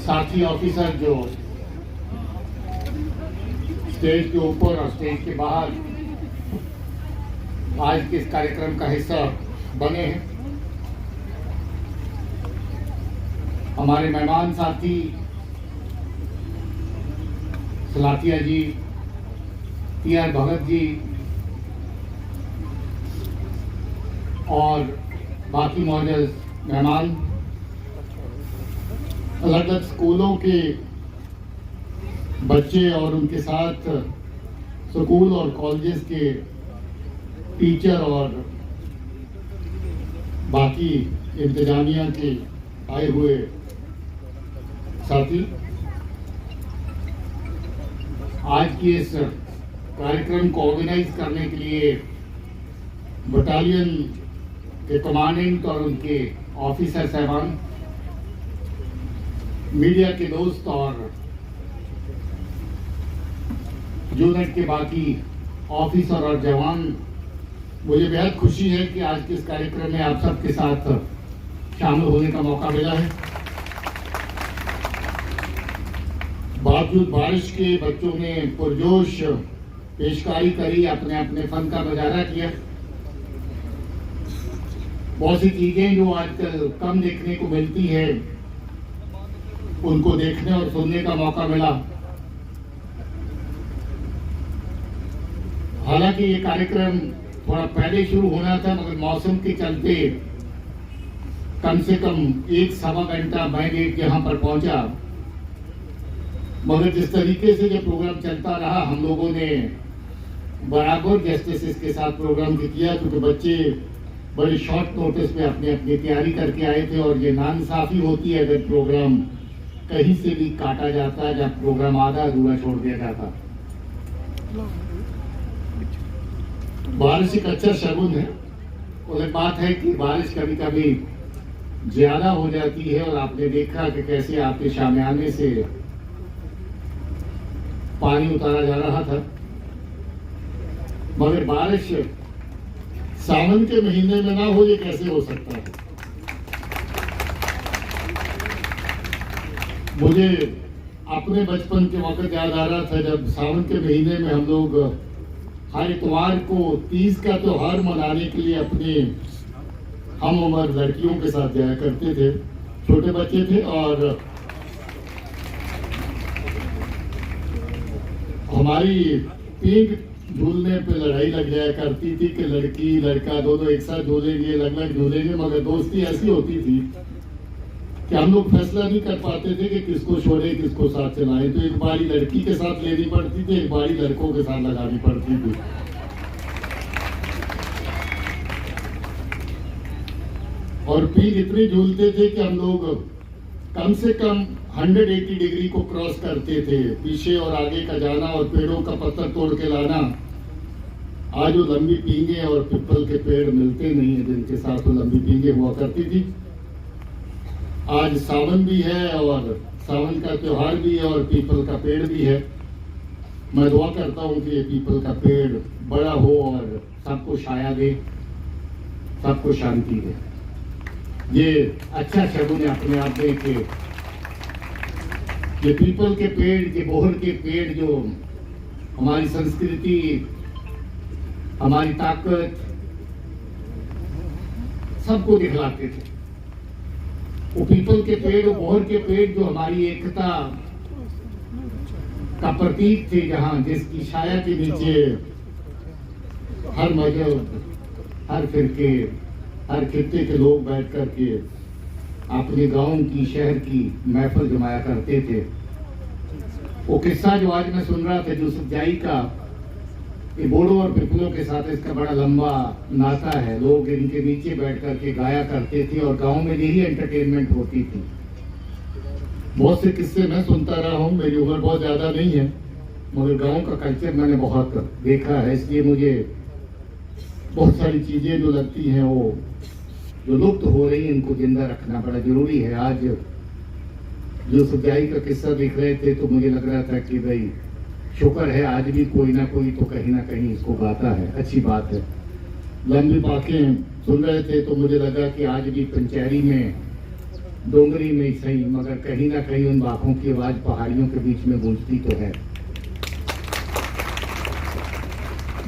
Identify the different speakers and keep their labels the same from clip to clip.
Speaker 1: साथी ऑफिसर जो स्टेज के ऊपर और स्टेज के बाहर आज के इस कार्यक्रम का हिस्सा बने हैं। हमारे मेहमान साथी सलाथिया जी, टी.आर. भगत जी और बाकी मौजूद मेहमान, अलग अलग स्कूलों के बच्चे और उनके साथ स्कूल और कॉलेजेस के टीचर और बाकी इंतजामिया के आए हुए साथी, आज की इस कार्यक्रम को ऑर्गेनाइज करने के लिए बटालियन के कमांडेंट और उनके ऑफिसर साहबान, मीडिया के दोस्त और यूनिट के बाकी ऑफिसर और जवान, मुझे बेहद खुशी है कि आज के इस कार्यक्रम में आप सबके साथ शामिल होने का मौका मिला है। बावजूद बारिश के बच्चों ने पुरजोश पेशकारी करी, अपने अपने फन का मुजाहरा किया। बहुत सी चीजें जो आजकल कम देखने को मिलती है, उनको देखने और सुनने का मौका मिला। हालांकि ये कार्यक्रम थोड़ा पहले शुरू होना था, मगर मौसम के चलते कम से कम 1-1.25 घंटा मैं लेट यहाँ पर पहुंचा। मगर जिस तरीके से ये प्रोग्राम चलता रहा, हम लोगों ने बराबर जस्टिस इसके साथ प्रोग्राम किया, क्योंकि बच्चे बड़े शॉर्ट नोटिस पे अपनी अपनी तैयारी करके आए थे। और ये नाइंसाफी होती है अगर प्रोग्राम कहीं से भी काटा जाता है, जब प्रोग्राम आधा अधूरा छोड़ दिया जाता। बारिश एक अच्छा शगुन है। और एक बात है कि बारिश कभी कभी ज्यादा हो जाती है, और आपने देखा कि कैसे आपके शामियाने से पानी उतारा जा रहा था। मगर बारिश सावन के महीने में ना हो, ये कैसे हो सकता है? मुझे अपने बचपन के वक्त याद आ रहा था, जब सावन के महीने में हम लोग हर इतवार को तीज का त्योहार मनाने के लिए अपने हम उम्र लड़कियों के साथ जाया करते थे। छोटे बच्चे थे और हमारी पीक झूलने पे लड़ाई लग जाया करती थी कि लड़की लड़का दोनों एक साथ झूलेंगे, अलग-अलग झूलेंगे। मगर दोस्ती ऐसी होती थी कि हम लोग फैसला नहीं कर पाते थे कि किसको छोड़े किसको साथ चलाएं। तो एक बारी लड़की के साथ लेनी पड़ती थी, एक बारी लड़कों के साथ लगानी पड़ती थी। और पीक इतनी झूलते थे कि हम लोग कम से कम 180 डिग्री को क्रॉस करते थे, पीछे और आगे का जाना और पेड़ों का पत्थर तोड़ के लाना। आज वो लंबी पींगे और पीपल के पेड़ मिलते नहीं है जिनके साथ वो लंबी पींगे हुआ करती थी। आज सावन भी है और सावन का त्योहार भी है और पीपल का पेड़ भी है। मैं दुआ करता हूँ कि ये पीपल का पेड़ बड़ा हो और सबको छाया दे, सबको शांति दे। ये अच्छा शगुन है अपने आप में कि ये पीपल के पेड़, ये बोहर के पेड़ जो हमारी संस्कृति, हमारी ताकत सबको दिखलाते थे। वो पीपल के पेड़, वो बोहर के पेड़ जो हमारी एकता का प्रतीक थे, जहां जिसकी छाया के नीचे हर मजहब, हर फिरके, हर खित्ते के लोग बैठ करके अपने गांव की, शहर की महफिल जमाया करते थे। वो किस्सा जो आज मैं सुन रहा था यूसुफजाई का, ये बोड़ो और पिपलों के साथ इसका बड़ा लंबा नाता है। लोग इनके नीचे बैठ करके गाया करते थे और गांव में यही एंटरटेनमेंट होती थी। बहुत से किस्से मैं सुनता रहा हूँ, मेरी उम्र बहुत ज्यादा नहीं है, मगर गांव का कल्चर मैंने बहुत देखा है। इसलिए मुझे बहुत सारी चीजें जो लगती हैं वो जो लुप्त हो रही है, इनको जिंदा रखना बड़ा जरूरी है। आज जो सच्चाई का किस्सा देख रहे थे तो मुझे लग रहा था कि भाई शुक्र है आज भी कोई ना कोई तो कहीं ना कहीं इसको गाता है, अच्छी बात है। लंबी बातें सुन रहे थे तो मुझे लगा कि आज भी पंचैरी में डोंगरी में सही, मगर कहीं ना कहीं उन बाघों की आवाज पहाड़ियों के बीच में गूंजती तो है।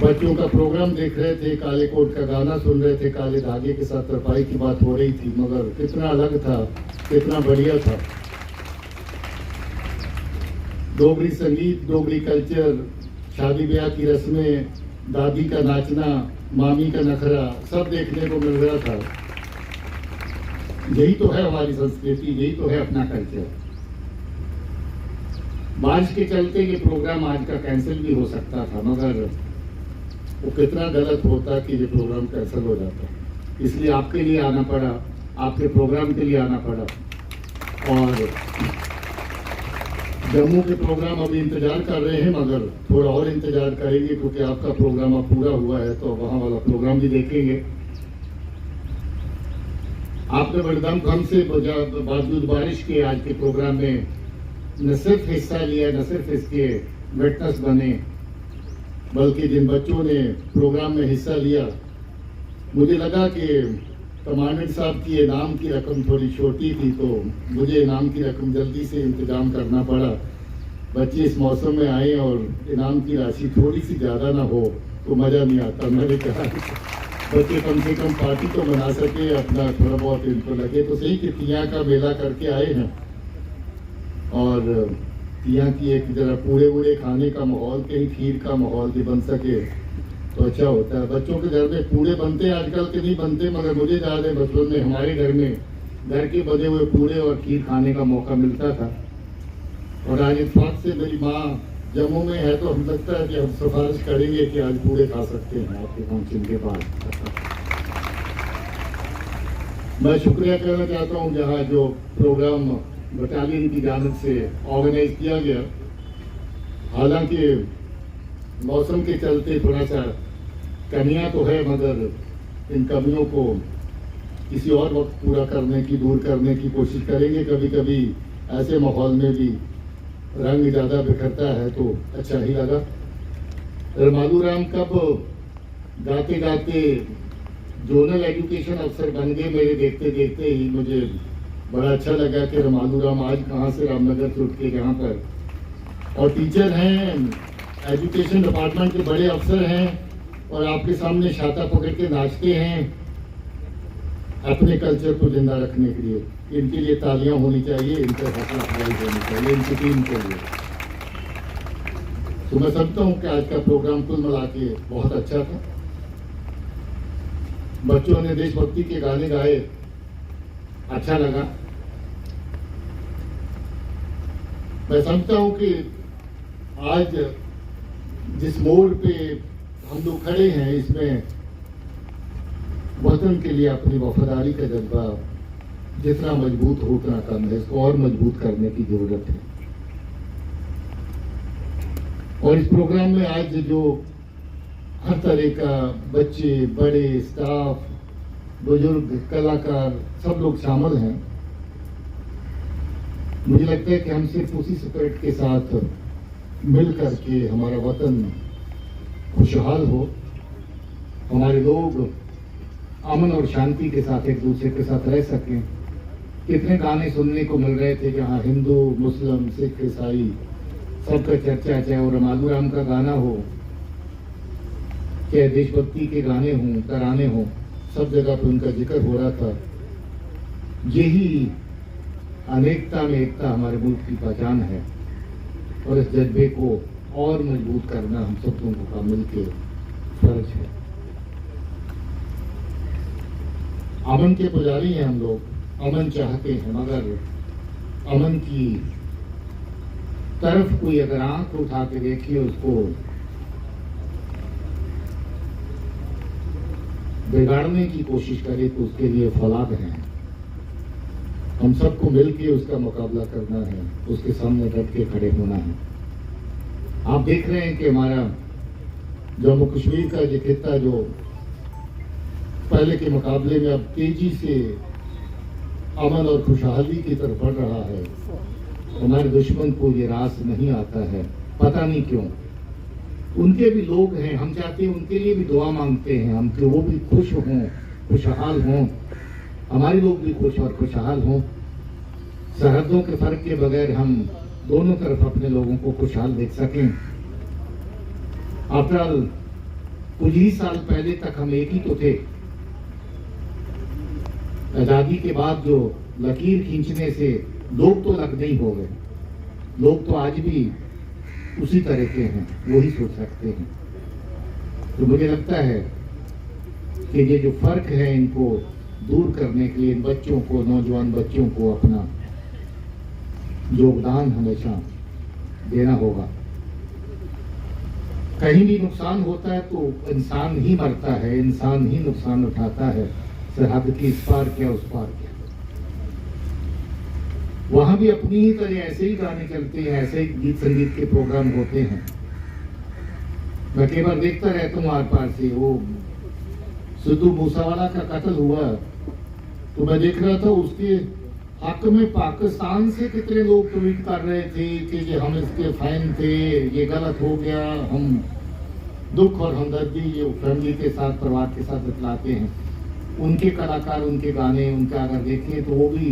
Speaker 1: बच्चों का प्रोग्राम देख रहे थे, काले कोट का गाना सुन रहे थे, काले धागे के साथ तरपाई की बात हो रही थी, मगर कितना अलग था, कितना बढ़िया था। डोगरी संगीत, डोगरी कल्चर, शादी ब्याह की रस्में, दादी का नाचना, मामी का नखरा, सब देखने को मिल रहा था। यही तो है हमारी संस्कृति, यही तो है अपना कल्चर। बारिश के चलते ये प्रोग्राम आज का कैंसिल भी हो सकता था, मगर वो कितना गलत होता कि ये प्रोग्राम कैंसिल हो जाता। इसलिए आपके लिए आना पड़ा, आपके प्रोग्राम के लिए आना पड़ा। और जम्मू के प्रोग्राम अभी इंतजार कर रहे हैं, मगर थोड़ा और इंतजार करेंगे, क्योंकि आपका प्रोग्राम अब पूरा हुआ है, तो वहाँ वाला प्रोग्राम भी देखेंगे। आपने बड़दम खम से बावजूद बारिश के आज के प्रोग्राम में न सिर्फ हिस्सा लिया, न सिर्फ इसके विटनेस बने, बल्कि जिन बच्चों ने प्रोग्राम में हिस्सा लिया, मुझे लगा कि कमांडेंट साहब की इनाम की रकम थोड़ी छोटी थी, तो मुझे इनाम की रकम जल्दी से इंतजाम करना पड़ा। बच्चे इस मौसम में आए और इनाम की राशि थोड़ी सी ज़्यादा ना हो तो मज़ा नहीं आता। मैंने कहा बच्चे कम से कम पार्टी तो बना सके, अपना थोड़ा बहुत इनको लगे तो सही कि तिया का मेला करके आए हैं, और तिया की एक जरा पूरे वूड़े खाने का माहौल, कहीं खीर का माहौल भी बन सके तो अच्छा होता है। बच्चों के घर में पूड़े बनते, आजकल के नहीं बनते, मगर मुझे याद है बचपन में हमारे घर में घर के बने हुए पूड़े और खीर खाने का मौका मिलता था। और आज इत्तेफाक से मेरी माँ जम्मू में है, तो हम लगता है कि हम सिफारिश करेंगे कि आज पूड़े खा सकते हैं आपके फंक्शन के बाद। मैं शुक्रिया करना चाहता हूँ जहाँ जो प्रोग्राम बटालियन की जानिब से ऑर्गेनाइज किया गया। हालांकि मौसम के चलते थोड़ा सा कमियां तो है, मगर इन कमियों को किसी और वक्त पूरा करने की, दूर करने की कोशिश करेंगे। कभी कभी ऐसे माहौल में भी रंग ज़्यादा बिखरता है तो अच्छा ही लगा। रमालू राम कब गाते गाते जोनल एजुकेशन अफसर बन गए, मेरे देखते देखते ही मुझे बड़ा अच्छा लगा कि रमालू राम आज कहाँ से रामनगर से उठ के यहाँ पर, और टीचर हैं, एजुकेशन डिपार्टमेंट के बड़े अफसर हैं, और आपके सामने छाता पकड़ के नाचते हैं अपने कल्चर को जिंदा रखने के लिए। इनके लिए तालियां होनी चाहिए, इनका हौसला अफजाई होनी चाहिए, इनकी टीम के लिए। तो मैं समझता हूँ कि आज का प्रोग्राम कुल मिला के बहुत अच्छा था। बच्चों ने देशभक्ति के गाने गाए, अच्छा लगा। मैं समझता हूँ कि आज जिस मोड़ पे हम लोग खड़े हैं, इसमें वतन के लिए अपनी वफादारी का जज्बा जितना मजबूत हो उतना कम है, इसको और मजबूत करने की जरूरत है। और इस प्रोग्राम में आज जो हर तरह का बच्चे, बड़े, स्टाफ, बुजुर्ग, कलाकार, सब लोग शामिल हैं। मुझे लगता है कि हम सिर्फ उसी स्पिरिट के साथ मिल करके हमारा वतन खुशहाल हो, हमारे लोग अमन और शांति के साथ एक दूसरे के साथ रह सकें। कितने गाने सुनने को मिल रहे थे जहाँ हिंदू, मुस्लिम, सिख, ईसाई सबका चर्चा, चाहे वो रमालू राम का गाना हो, चाहे देशभक्ति के गाने हों, तराने हों, सब जगह पर उनका जिक्र हो रहा था। यही अनेकता में एकता हमारे मुल्क की पहचान है, और इस जज्बे को और मजबूत करना हम सब लोगों का मिलकर फर्ज है। अमन के पुजारी हैं हम लोग, अमन चाहते हैं, मगर अमन की तरफ कोई अगर आंख उठा के देखिए, उसको बिगाड़ने की कोशिश करे तो उसके लिए फौलाद हैं। हम सबको मिलकर उसका मुकाबला करना है, उसके सामने डट के खड़े होना है। आप देख रहे हैं कि हमारा जम्मू कश्मीर का जो खित्ता जो पहले के मुकाबले में अब तेजी से अमन और खुशहाली की तरफ बढ़ रहा है। हमारे दुश्मन को ये रास नहीं आता है, पता नहीं क्यों। उनके भी लोग हैं, हम चाहते हैं उनके लिए भी दुआ मांगते हैं हम कि वो भी खुश हों, खुशहाल हों, हमारे लोग भी खुश और खुशहाल हों। सरहदों के फर्क के बगैर हम दोनों तरफ अपने लोगों को खुशहाल देख सकें। आफ्टर ऑल कुछ ही साल पहले तक हम एक ही तो थे। आजादी के बाद जो लकीर खींचने से लोग तो लगने ही हो गए, लोग तो आज भी उसी तरह के हैं, वही सोच सकते हैं। तो मुझे लगता है कि ये जो फर्क है इनको दूर करने के लिए इन बच्चों को, नौजवान बच्चों को अपना योगदान हमेशा देना होगा। कहीं भी नुकसान होता है तो इंसान ही मरता है, इंसान ही नुकसान उठाता है, सरहद के इस पार क्या उस पार क्या। वहां भी अपनी ही तरह ऐसे ही गाने चलते हैं, ऐसे ही गीत संगीत के प्रोग्राम होते हैं। मैं कई बार देखता रहता हूँ आर पार से, वो सिद्धू मूसावाला का कत्ल हुआ तो मैं देख रहा था उसके हक में पाकिस्तान से कितने लोग ट्वीट कर रहे थे कि हम इसके फैन थे, ये गलत हो गया। हम दुख और हमदर्दी ये फैमिली के साथ, परिवार के साथ बतलाते हैं। उनके कलाकार, उनके गाने, उनका अगर देखें तो वो भी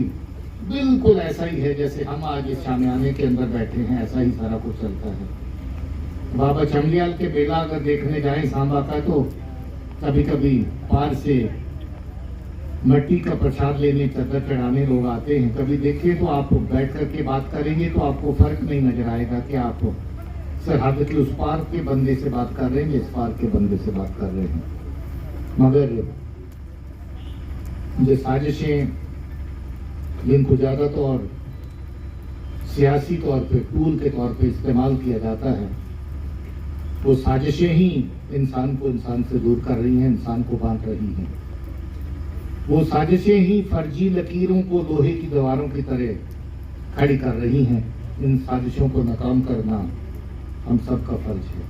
Speaker 1: बिल्कुल ऐसा ही है जैसे हम आज इस शामियाने के अंदर बैठे हैं, ऐसा ही सारा कुछ चलता है। बाबा चमलियाल के बेला अगर देखने जाएं सांबा का, तो कभी कभी पार से मट्टी का प्रसाद लेने, चद्दर चढ़ाने लोग आते हैं। कभी देखिए तो आप बैठ करके बात करेंगे तो आपको फर्क नहीं नजर आएगा कि आप सरहद के उस पार के बंदे से बात कर रहे हैं, इस पार के बंदे से बात कर रहे हैं। मगर ये साजिशें जिनको ज्यादातर सियासी तौर पे, टूल के तौर पे इस्तेमाल किया जाता है, वो साजिशें ही इंसान को इंसान से दूर कर रही हैं, इंसान को बांट रही हैं। वो साजिशें ही फर्जी लकीरों को लोहे की दीवारों की तरह खड़ी कर रही हैं। इन साजिशों को नाकाम करना हम सबका फर्ज है।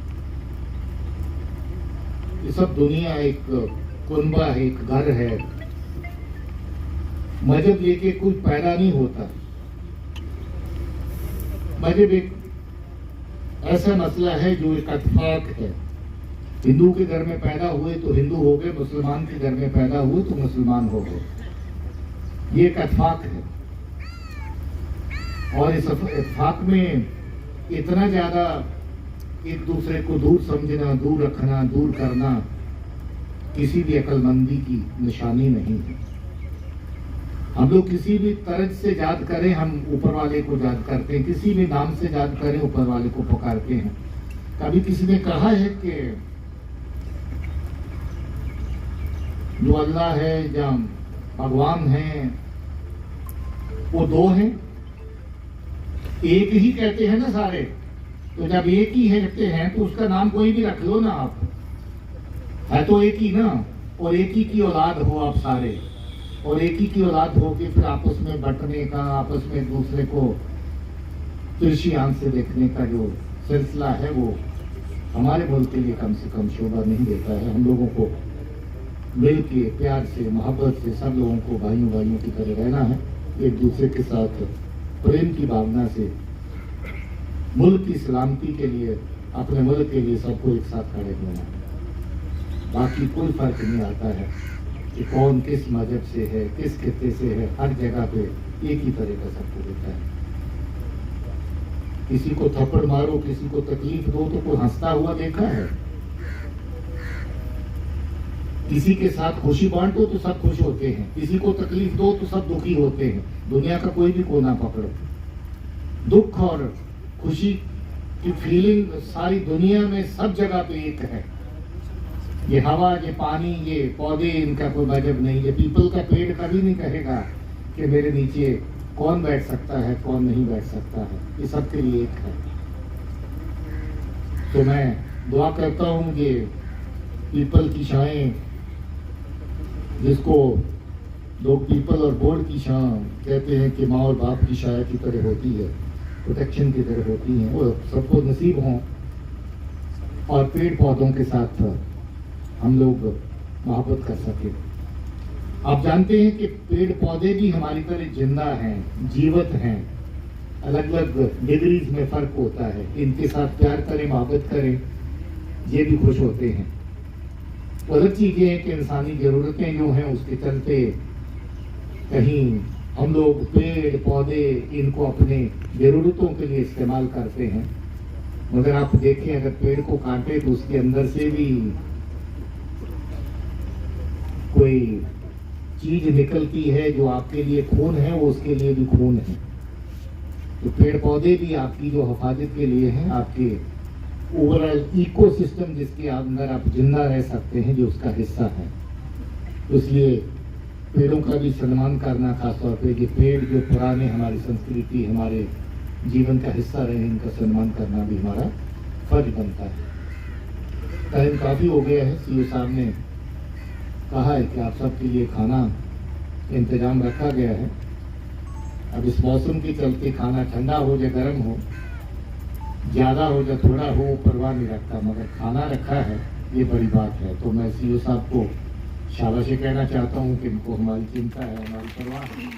Speaker 1: ये सब दुनिया एक कुनबा है, एक घर है। मजहब लेके कुछ पैदा नहीं होता। मजहब एक ऐसा मसला है जो एक इत्तेफाक है। हिंदू के घर में पैदा हुए तो हिंदू हो गए, मुसलमान के घर में पैदा हुए तो मुसलमान हो गए। ये एक इत्तेफाक है और इस इत्तेफाक में इतना ज्यादा एक दूसरे को दूर समझना, दूर रखना, दूर करना किसी भी अक्लमंदी की निशानी नहीं है। हम लोग किसी भी तरह से याद करें, हम ऊपर वाले को याद करते हैं, किसी भी नाम से याद करें ऊपर वाले को पुकारते हैं। कभी किसी ने कहा है कि जो अल्लाह है या भगवान है वो दो हैं? एक ही कहते हैं ना सारे। तो जब एक ही है कहते हैं तो उसका नाम कोई भी रख लो ना आप, है तो एक ही ना। और एक ही की औलाद हो आप सारे, और एक ही की औलाद हो के फिर आपस में बंटने का, आपस में एक दूसरे को तिरछी आंख से देखने का जो सिलसिला है वो हमारे मुल्क के लिए कम से कम शोभा नहीं देता है। हम लोगों को मिल के प्यार से, मोहब्बत से सब लोगों को भाइयों भाइयों की तरह रहना है। एक दूसरे के साथ प्रेम की भावना से मुल्क की सलामती के लिए, अपने मुल्क के लिए सबको एक साथ खड़े होना है। बाकी कोई फर्क नहीं आता है कि कौन किस मजहब से है, किस खित्ते से है। हर जगह पे एक ही तरह का सबको देता है। किसी को थप्पड़ मारो, किसी को तकलीफ दो तो कोई हंसता हुआ देखा है? किसी के साथ खुशी बांटो तो सब खुश होते हैं, किसी को तकलीफ दो तो सब दुखी होते हैं। दुनिया का कोई भी कोना पकड़ो, दुख और खुशी की फीलिंग सारी दुनिया में सब जगह पे एक है। ये हवा, ये पानी, ये पौधे, इनका कोई मजहब नहीं। ये पीपल का पेड़ कभी नहीं कहेगा कि मेरे नीचे कौन बैठ सकता है, कौन नहीं बैठ सकता है। ये सबके लिए एक है। तो मैं दुआ करता हूँ कि पीपल की छाएं, जिसको लोग पीपल और बोर्ड की छां कहते हैं कि माँ और बाप की छाया की तरह होती है, प्रोटेक्शन की तरह होती हैं, वो सबको नसीब हों और पेड़ पौधों के साथ हम लोग मोहब्बत कर सके। आप जानते हैं कि पेड़ पौधे भी हमारी तरह जिंदा हैं, जीवित हैं। अलग अलग डिग्रीज में फर्क होता है। इनके साथ प्यार करें, मोहब्बत करें, ये भी खुश होते हैं। तो अलग चीजें हैं कि इंसानी जरूरतें जो हैं उसके चलते कहीं हम लोग पेड़ पौधे इनको अपने जरूरतों के लिए इस्तेमाल करते हैं, मगर आप देखें अगर पेड़ को काटे तो उसके अंदर से भी कोई चीज निकलती है जो आपके लिए खून है, वो उसके लिए भी खून है। तो पेड़ पौधे भी आपकी जो हिफाजत के लिए हैं, आपके ओवरऑल इकोसिस्टम जिसके अंदर आप जिंदा रह सकते हैं, जो उसका हिस्सा है। तो इसलिए पेड़ों का भी सम्मान करना, खासतौर पे ये पेड़ जो पुराने हमारी संस्कृति हमारे जीवन का हिस्सा रहे, इनका सम्मान करना भी हमारा फर्ज बनता है। टाइम काफ़ी हो गया है। सीओ साहब ने कहा है कि आप सबके लिए खाना इंतजाम रखा गया है। अब इस मौसम के चलते खाना ठंडा हो या गर्म हो, ज़्यादा हो या थोड़ा हो, परवाह नहीं रखता, मगर खाना रखा है ये बड़ी बात है। तो मैं सीओ साहब को शाबाशी कहना चाहता हूँ कि इनको हमारी चिंता है, हमारी परवाह है।